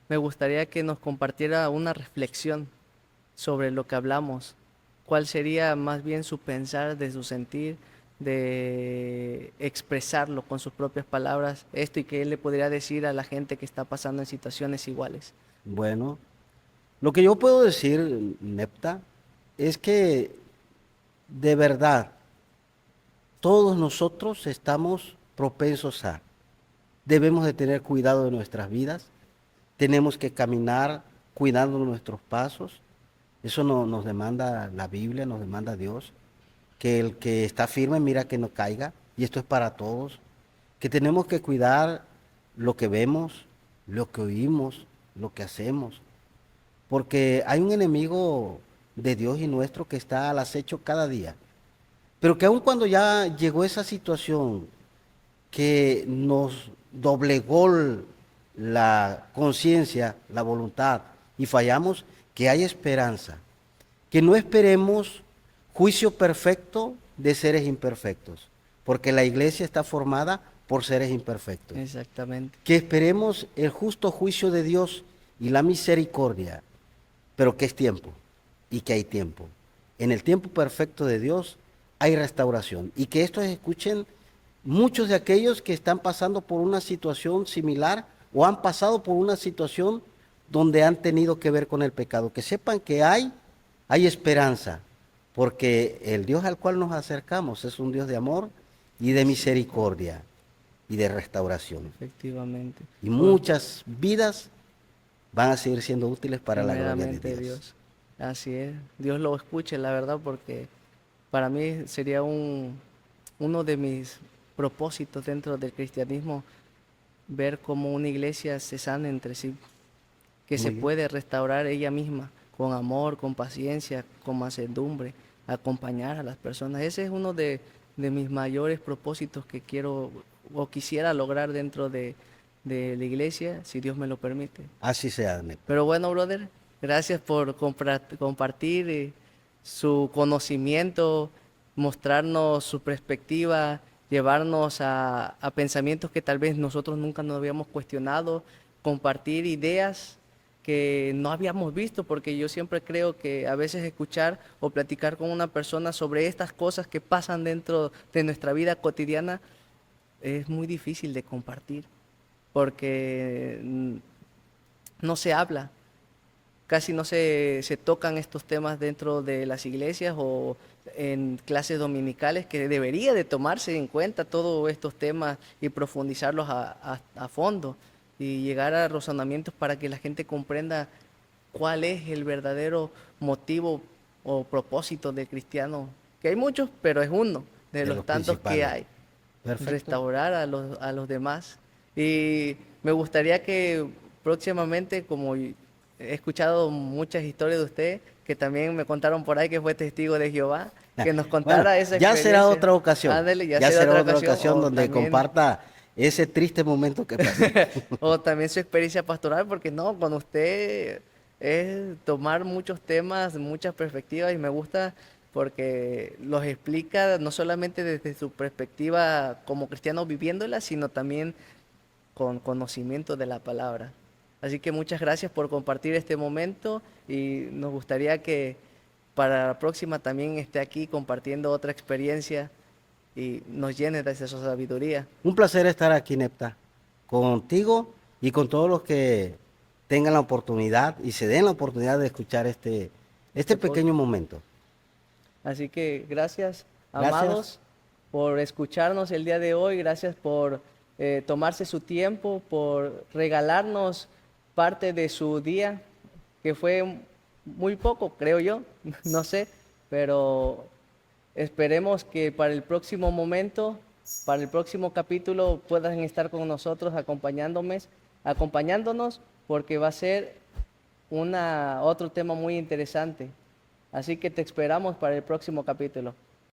me gustaría que nos compartiera una reflexión sobre lo que hablamos. ¿Cuál sería más bien su pensar, de su sentir, de expresarlo con sus propias palabras, esto, y qué él le podría decir a la gente que está pasando en situaciones iguales. Bueno, lo que yo puedo decir, Nepta, es que de verdad todos nosotros estamos propensos a, debemos de tener cuidado de nuestras vidas, tenemos que caminar cuidando nuestros pasos, eso nos demanda la Biblia, nos demanda Dios, que el que está firme mira que no caiga, y esto es para todos, que tenemos que cuidar lo que vemos, lo que oímos, lo que hacemos, porque hay un enemigo de Dios y nuestro que está al acecho cada día, pero que aun cuando ya llegó esa situación que nos doblegó la conciencia, la voluntad y fallamos, que hay esperanza, que no esperemos juicio perfecto de seres imperfectos, porque la iglesia está formada por seres imperfectos. Exactamente. Que esperemos el justo juicio de Dios y la misericordia, pero que es tiempo y que hay tiempo. En el tiempo perfecto de Dios hay restauración, y que estos escuchen muchos de aquellos que están pasando por una situación similar o han pasado por una situación donde han tenido que ver con el pecado, que sepan que hay esperanza, porque el Dios al cual nos acercamos es un Dios de amor y de misericordia y de restauración. Efectivamente. Y muchas vidas van a seguir siendo útiles para la gloria de Primeramente Dios. Así es. Dios lo escuche, la verdad, porque para mí sería uno de mis propósitos dentro del cristianismo, ver cómo una iglesia se sana entre sí, que Muy se bien. puede restaurar ella misma con amor, con paciencia, con mansedumbre, acompañar a las personas. Ese es uno de mis mayores propósitos que quiero o quisiera lograr dentro de la iglesia, si Dios me lo permite. Así sea, Nep. Pero bueno, brother, gracias por compartir su conocimiento, mostrarnos su perspectiva, llevarnos a pensamientos que tal vez nosotros nunca nos habíamos cuestionado, compartir ideas que no habíamos visto, porque yo siempre creo que a veces escuchar o platicar con una persona sobre estas cosas que pasan dentro de nuestra vida cotidiana es muy difícil de compartir, porque no se habla, casi no se tocan estos temas dentro de las iglesias o en clases dominicales, que debería de tomarse en cuenta todos estos temas y profundizarlos a fondo y llegar a razonamientos para que la gente comprenda cuál es el verdadero motivo o propósito del cristiano, que hay muchos, pero es uno de De los los tantos que principales. hay, Perfecto. restaurar a los demás. Y me gustaría que próximamente, como he escuchado muchas historias de usted, que también me contaron por ahí que fue testigo de Jehová, que nos Bueno, contara esa ya será experiencia. otra ocasión. Ándale, ya Ya será será otra otra ocasión, ocasión donde comparta ese triste momento que pasó. o también su experiencia pastoral, porque no, con usted es tomar muchos temas, muchas perspectivas, y me gusta porque los explica no solamente desde su perspectiva como cristiano viviéndola, sino también con conocimiento de la palabra. Así que muchas gracias por compartir este momento, y nos gustaría que para la próxima también esté aquí compartiendo otra experiencia y nos llene de esa sabiduría. Un placer estar aquí, Nepta, contigo y con todos los que tengan la oportunidad y se den la oportunidad de escuchar este Este pequeño podcast. momento. Así que gracias, Gracias. amados, por escucharnos el día de hoy. Gracias por tomarse su tiempo, por regalarnos parte de su día, que fue muy poco, creo yo, no sé, pero esperemos que para el próximo momento, para el próximo capítulo, puedan estar con nosotros acompañándonos, porque va a ser otro tema muy interesante. Así que te esperamos para el próximo capítulo.